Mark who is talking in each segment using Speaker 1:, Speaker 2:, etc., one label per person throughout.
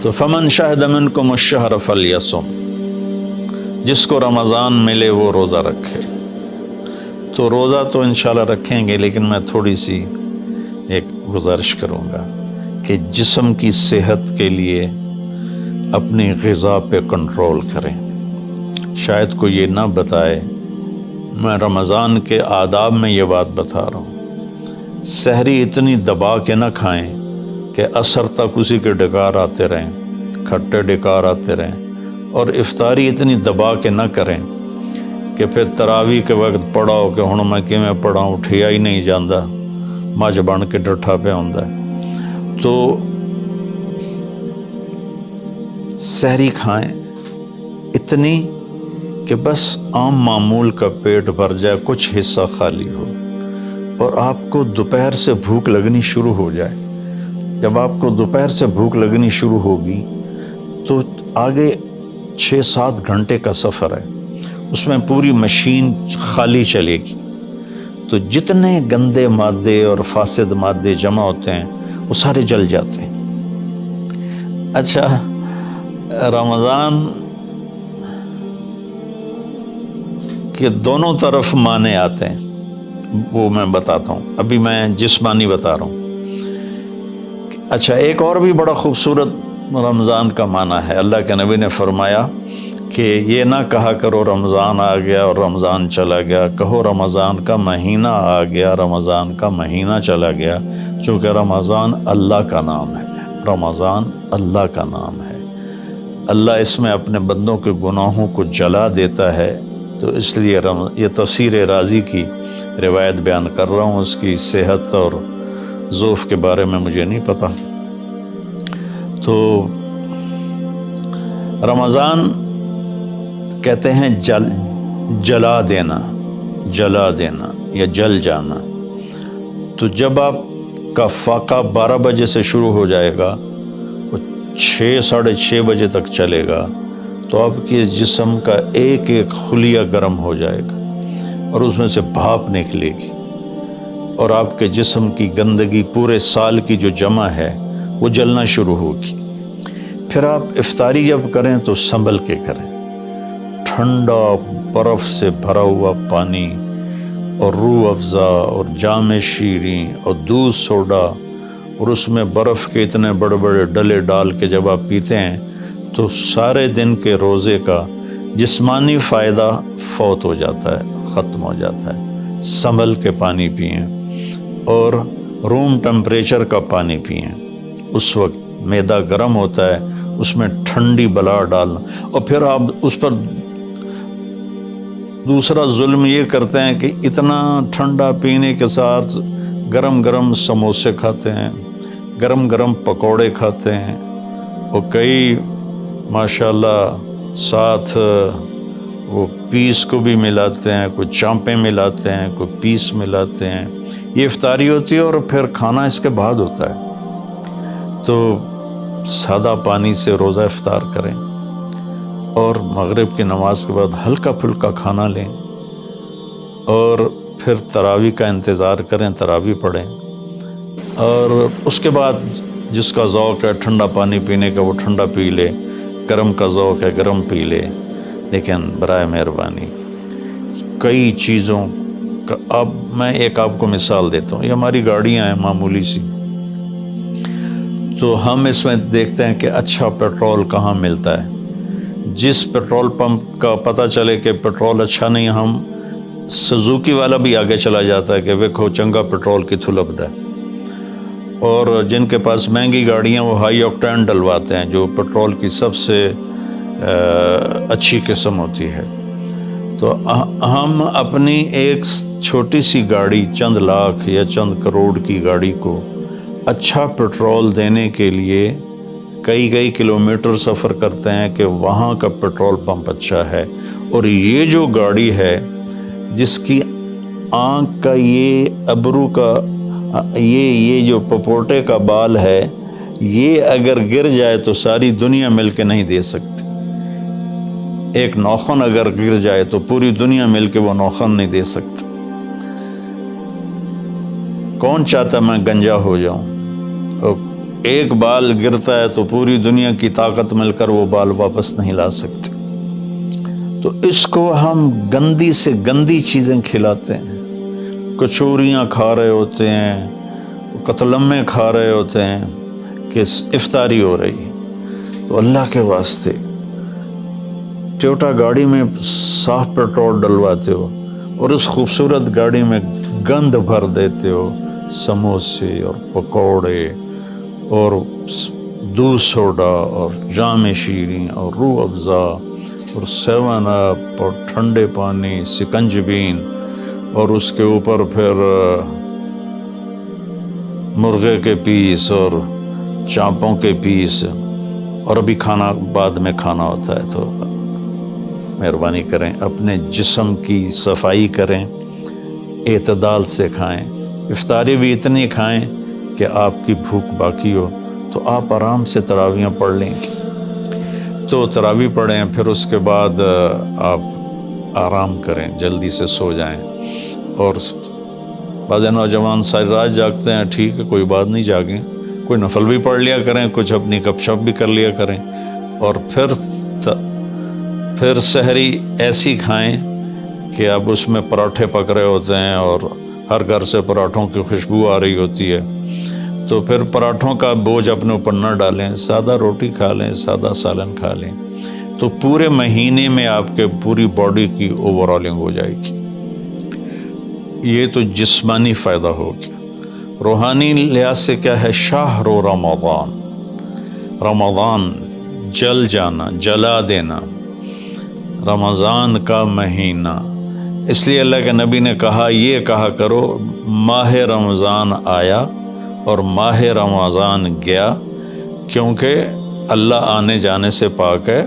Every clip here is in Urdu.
Speaker 1: تو فمن شہد منکم الشہر فلیصم، جس کو رمضان ملے وہ روزہ رکھے۔ تو روزہ تو انشاءاللہ رکھیں گے، لیکن میں تھوڑی سی ایک گزارش کروں گا کہ جسم کی صحت کے لیے اپنی غذا پہ کنٹرول کریں۔ شاید کوئی یہ نہ بتائے، میں رمضان کے آداب میں یہ بات بتا رہا ہوں، سحری اتنی دبا کے نہ کھائیں کہ عصر تک اسی کے ڈکار آتے رہیں، کھٹے ڈکار آتے رہیں، اور افطاری اتنی دبا کے نہ کریں کہ پھر تراویح کے وقت پڑھاؤ کہ ہن میں کیویں پڑھاؤں، اٹھیا ہی نہیں جاندا، مجھ بن کے ڈٹھا پہ ہوندا ہے۔ تو سحری کھائیں اتنی کہ بس عام معمول کا پیٹ بھر جائے، کچھ حصہ خالی ہو، اور آپ کو دوپہر سے بھوک لگنی شروع ہو جائے۔ جب آپ کو دوپہر سے بھوک لگنی شروع ہوگی تو آگے 6-7 گھنٹے کا سفر ہے، اس میں پوری مشین خالی چلے گی، تو جتنے گندے مادے اور فاسد مادے جمع ہوتے ہیں وہ سارے جل جاتے ہیں۔ اچھا، رمضان کے دونوں طرف معنی آتے ہیں، وہ میں بتاتا ہوں، ابھی میں جسمانی بتا رہا ہوں۔ اچھا، ایک اور بھی بڑا خوبصورت رمضان کا معنی ہے۔ اللہ کے نبی نے فرمایا کہ یہ نہ کہا کرو رمضان آ گیا اور رمضان چلا گیا، کہو رمضان کا مہینہ آ گیا، رمضان کا مہینہ چلا گیا، چونکہ رمضان اللہ کا نام ہے، رمضان اللہ کا نام ہے۔ اللہ اس میں اپنے بندوں کے گناہوں کو جلا دیتا ہے، تو اس لیے یہ تفسیر رازی کی روایت بیان کر رہا ہوں، اس کی صحت اور ضعف کے بارے میں مجھے نہیں پتہ۔ تو رمضان کہتے ہیں جلا دینا، جلا دینا یا جل جانا۔ تو جب آپ کا فاقہ 12 بجے سے شروع ہو جائے گا، وہ 6-6:30 بجے تک چلے گا، تو آپ کے جسم کا ایک ایک خلیہ گرم ہو جائے گا اور اس میں سے بھاپ نکلے گی، اور آپ کے جسم کی گندگی پورے سال کی جو جمع ہے وہ جلنا شروع ہوگی۔ پھر آپ افطاری جب کریں تو سنبھل کے کریں، ٹھنڈا برف سے بھرا ہوا پانی اور روح افزا اور جام شیریں اور دودھ سوڈا، اور اس میں برف کے اتنے بڑے بڑے ڈلے ڈال کے جب آپ پیتے ہیں تو سارے دن کے روزے کا جسمانی فائدہ فوت ہو جاتا ہے، ختم ہو جاتا ہے۔ سنبھل کے پانی پئیں اور روم ٹمپریچر کا پانی پئیں، اس وقت معدہ گرم ہوتا ہے، اس میں ٹھنڈی بلا ڈالنا۔ اور پھر آپ اس پر دوسرا ظلم یہ کرتے ہیں کہ اتنا ٹھنڈا پینے کے ساتھ گرم گرم سموسے کھاتے ہیں، گرم گرم پکوڑے کھاتے ہیں، اور کئی ماشاءاللہ ساتھ وہ پیس کو بھی ملاتے ہیں، کوئی چانپیں ملاتے ہیں، کوئی پیس ملاتے ہیں۔ یہ افطاری ہوتی ہے اور پھر کھانا اس کے بعد ہوتا ہے۔ تو سادہ پانی سے روزہ افطار کریں، اور مغرب کی نماز کے بعد ہلکا پھلکا کھانا لیں، اور پھر تراویح کا انتظار کریں، تراویح پڑھیں، اور اس کے بعد جس کا ذوق ہے ٹھنڈا پانی پینے کا وہ ٹھنڈا پی لے، گرم کا ذوق ہے گرم پی لے، لیکن برائے مہربانی کئی چیزوں کا، اب میں ایک آپ کو مثال دیتا ہوں۔ یہ ہماری گاڑیاں ہیں معمولی سی، تو ہم اس میں دیکھتے ہیں کہ اچھا پیٹرول کہاں ملتا ہے۔ جس پیٹرول پمپ کا پتہ چلے کہ پیٹرول اچھا نہیں، ہم سزوکی والا بھی آگے چلا جاتا ہے کہ ویکھو چنگا پیٹرول کتھوں لبدا ہے، اور جن کے پاس مہنگی گاڑیاں وہ ہائی آکٹین ڈلواتے ہیں، جو پیٹرول کی سب سے اچھی قسم ہوتی ہے۔ تو ہم اپنی ایک چھوٹی سی گاڑی، چند لاکھ یا چند کروڑ کی گاڑی کو اچھا پیٹرول دینے کے لیے کئی کلومیٹر سفر کرتے ہیں کہ وہاں کا پیٹرول پمپ اچھا ہے، اور یہ جو گاڑی ہے جس کی آنکھ کا یہ ابرو کا یہ جو پپوٹے کا بال ہے، یہ اگر گر جائے تو ساری دنیا مل کے نہیں دے سکتی۔ ایک نوخن اگر گر جائے تو پوری دنیا مل کے وہ نوخن نہیں دے سکتی۔ کون چاہتا میں گنجا ہو جاؤں؟ ایک بال گرتا ہے تو پوری دنیا کی طاقت مل کر وہ بال واپس نہیں لا سکتے۔ تو اس کو ہم گندی سے گندی چیزیں کھلاتے ہیں، کچوریاں کھا رہے ہوتے ہیں، قتلمے کھا رہے ہوتے ہیں کہ افطاری ہو رہی ہے۔ تو اللہ کے واسطے ٹویوٹا گاڑی میں صاف پیٹرول ڈلواتے ہو اور اس خوبصورت گاڑی میں گند بھر دیتے ہو، سموسے اور پکوڑے اور دودھ سوڈا اور جام شیریں اور روح افزا اور 7 اپ اور ٹھنڈے پانی، سکنجبین، اور اس کے اوپر پھر مرغے کے پیس اور چانپوں کے پیس، اور ابھی کھانا بعد میں کھانا ہوتا ہے۔ تو مہربانی کریں اپنے جسم کی صفائی کریں، اعتدال سے کھائیں، افطاری بھی اتنی کھائیں کہ آپ کی بھوک باقی ہو۔ تو آپ آرام سے تراویحیں پڑھ لیں گے، تو تراویح پڑھیں، پھر اس کے بعد آپ آرام کریں، جلدی سے سو جائیں۔ اور بعض نوجوان ساری رات جاگتے ہیں، ٹھیک ہے، کوئی بات نہیں، جاگیں، کوئی نفل بھی پڑھ لیا کریں، کچھ اپنی گپ شپ بھی کر لیا کریں، اور پھر سحری ایسی کھائیں کہ اب اس میں پراٹھے پک رہے ہوتے ہیں اور ہر گھر سے پراٹھوں کی خوشبو آ رہی ہوتی ہے، تو پھر پراٹھوں کا بوجھ اپنے اوپر نہ ڈالیں، سادہ روٹی کھا لیں، سادہ سالن کھا لیں، تو پورے مہینے میں آپ کے پوری باڈی کی اوورالنگ ہو جائے گی۔ یہ تو جسمانی فائدہ ہو گیا۔ روحانی لحاظ سے کیا ہے؟ شہر رمضان، رمضان جل جانا، جلا دینا، رمضان کا مہینہ۔ اس لیے اللہ کے نبی نے کہا، یہ کہا کرو ماہ رمضان آیا اور ماہ رمضان گیا، کیونکہ اللہ آنے جانے سے پاک ہے،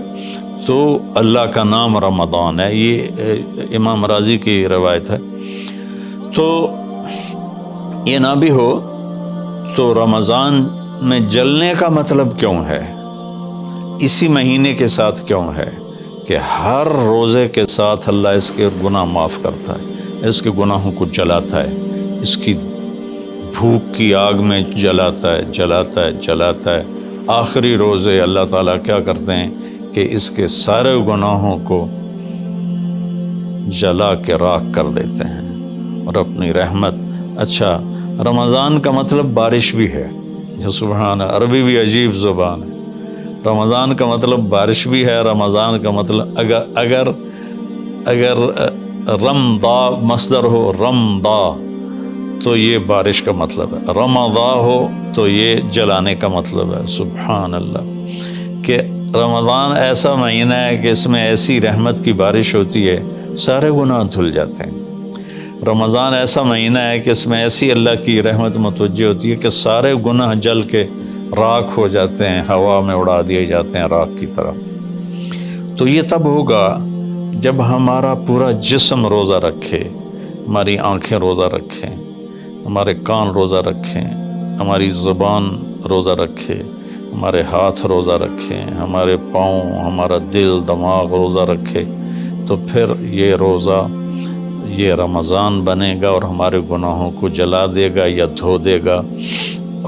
Speaker 1: تو اللہ کا نام رمضان ہے۔ یہ امام راضی کی روایت ہے۔ تو یہ نہ بھی ہو تو رمضان میں جلنے کا مطلب کیوں ہے؟ اسی مہینے کے ساتھ کیوں ہے کہ ہر روزے کے ساتھ اللہ اس کے گناہ معاف کرتا ہے، اس کے گناہوں کو جلاتا ہے، اس کی بھوک کی آگ میں جلاتا ہے، جلاتا ہے، جلاتا ہے۔ آخری روزے اللہ تعالیٰ کیا کرتے ہیں کہ اس کے سارے گناہوں کو جلا کے راکھ کر دیتے ہیں اور اپنی رحمت۔ اچھا، رمضان کا مطلب بارش بھی ہے، سبحان، عربی بھی عجیب زبان ہے۔ رمضان کا مطلب بارش بھی ہے، رمضان کا مطلب اگر رمضا مصدر ہو، رمضا، تو یہ بارش کا مطلب ہے، رمضا ہو تو یہ جلانے کا مطلب ہے۔ سبحان اللہ، کہ رمضان ایسا مہینہ ہے کہ اس میں ایسی رحمت کی بارش ہوتی ہے، سارے گناہ دھل جاتے ہیں۔ رمضان ایسا مہینہ ہے کہ اس میں ایسی اللہ کی رحمت متوجہ ہوتی ہے کہ سارے گناہ جل کے راکھ ہو جاتے ہیں، ہوا میں اڑا دیے جاتے ہیں راکھ کی طرح۔ تو یہ تب ہوگا جب ہمارا پورا جسم روزہ رکھے، ہماری آنکھیں روزہ رکھیں، ہمارے کان روزہ رکھیں، ہماری زبان روزہ رکھے، ہمارے ہاتھ روزہ رکھیں، ہمارے پاؤں، ہمارا دل، دماغ روزہ رکھے، تو پھر یہ روزہ، یہ رمضان بنے گا اور ہمارے گناہوں کو جلا دے گا یا دھو دے گا۔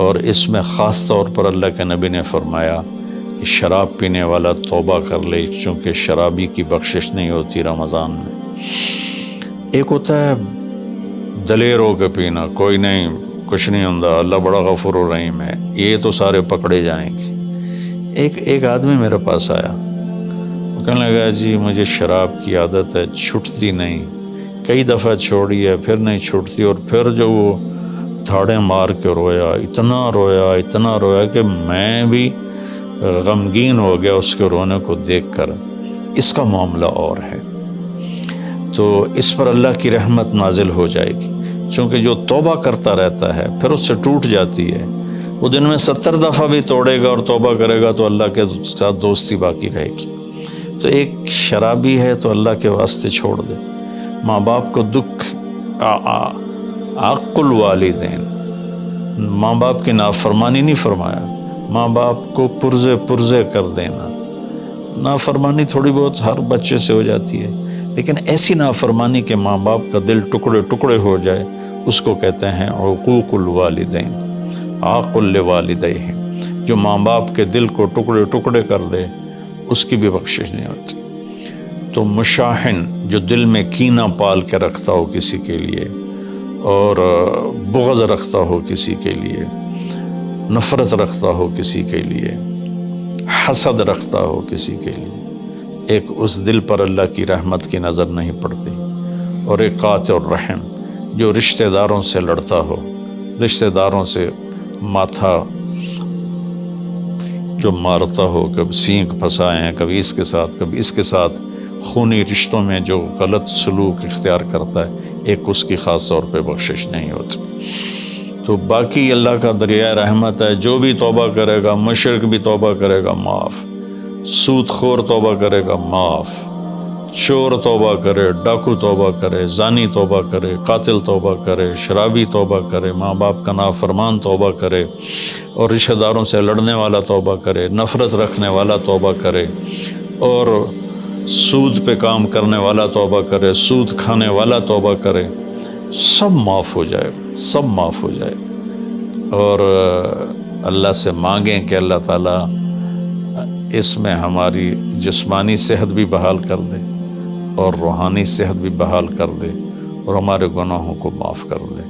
Speaker 1: اور اس میں خاص طور پر اللہ کے نبی نے فرمایا کہ شراب پینے والا توبہ کر لے، چونکہ شرابی کی بخشش نہیں ہوتی رمضان میں۔ ایک ہوتا ہے دلیر ہو کے پینا، کوئی نہیں، کچھ نہیں ہوتا، اللہ بڑا غفور و رحیم ہے، یہ تو سارے پکڑے جائیں گے۔ ایک آدمی میرے پاس آیا، وہ کہنے لگا، جی مجھے شراب کی عادت ہے، چھٹتی نہیں، کئی دفعہ چھوڑی ہے، پھر نہیں چھوٹتی، اور پھر جو وہ دھاڑیں مار کے رویا، اتنا رویا کہ میں بھی غمگین ہو گیا اس کے رونے کو دیکھ کر۔ اس کا معاملہ اور ہے، تو اس پر اللہ کی رحمت نازل ہو جائے گی، چونکہ جو توبہ کرتا رہتا ہے پھر اس سے ٹوٹ جاتی ہے، وہ دن میں 70 دفعہ بھی توڑے گا اور توبہ کرے گا تو اللہ کے ساتھ دوستی باقی رہے گی۔ تو ایک شرابی ہے تو اللہ کے واسطے چھوڑ دے۔ ماں باپ کو دکھ، عق الوالدین، ماں باپ کی نافرمانی نہیں فرمایا، ماں باپ کو پرزے کر دینا۔ نافرمانی تھوڑی بہت ہر بچے سے ہو جاتی ہے، لیکن ایسی نافرمانی کہ ماں باپ کا دل ٹکڑے ٹکڑے ہو جائے، اس کو کہتے ہیں عقوق الوالدین، عاق لوالدیہ۔ جو ماں باپ کے دل کو ٹکڑے ٹکڑے کر دے اس کی بھی بخشش نہیں ہوتی۔ تو مشاحن جو دل میں کینہ پال کے رکھتا ہو کسی کے لیے، اور بغض رکھتا ہو کسی کے لیے، نفرت رکھتا ہو کسی کے لیے، حسد رکھتا ہو کسی کے لیے، ایک اس دل پر اللہ کی رحمت کی نظر نہیں پڑتی۔ اور ایک قاطع الرحم جو رشتہ داروں سے لڑتا ہو، رشتہ داروں سے ماتھا جو مارتا ہو، کبھی سینگ پھنسائے ہیں، کبھی اس کے ساتھ کبھی اس کے ساتھ، خونی رشتوں میں جو غلط سلوک اختیار کرتا ہے، ایک اس کی خاص طور پہ بخشش نہیں ہوتی۔ تو باقی اللہ کا دریائے رحمت ہے، جو بھی توبہ کرے گا، مشرک بھی توبہ کرے گا معاف، سود خور توبہ کرے گا معاف، چور توبہ کرے، ڈاکو توبہ کرے، زانی توبہ کرے، قاتل توبہ کرے، شرابی توبہ کرے، ماں باپ کا نافرمان توبہ کرے، اور رشتہ داروں سے لڑنے والا توبہ کرے، نفرت رکھنے والا توبہ کرے، اور سود پہ کام کرنے والا توبہ کرے، سود کھانے والا توبہ کرے، سب معاف ہو جائے گا، سب معاف ہو جائے گا۔ اور اللہ سے مانگیں کہ اللہ تعالیٰ اس میں ہماری جسمانی صحت بھی بحال کر دے اور روحانی صحت بھی بحال کر دے، اور ہمارے گناہوں کو معاف کر دے۔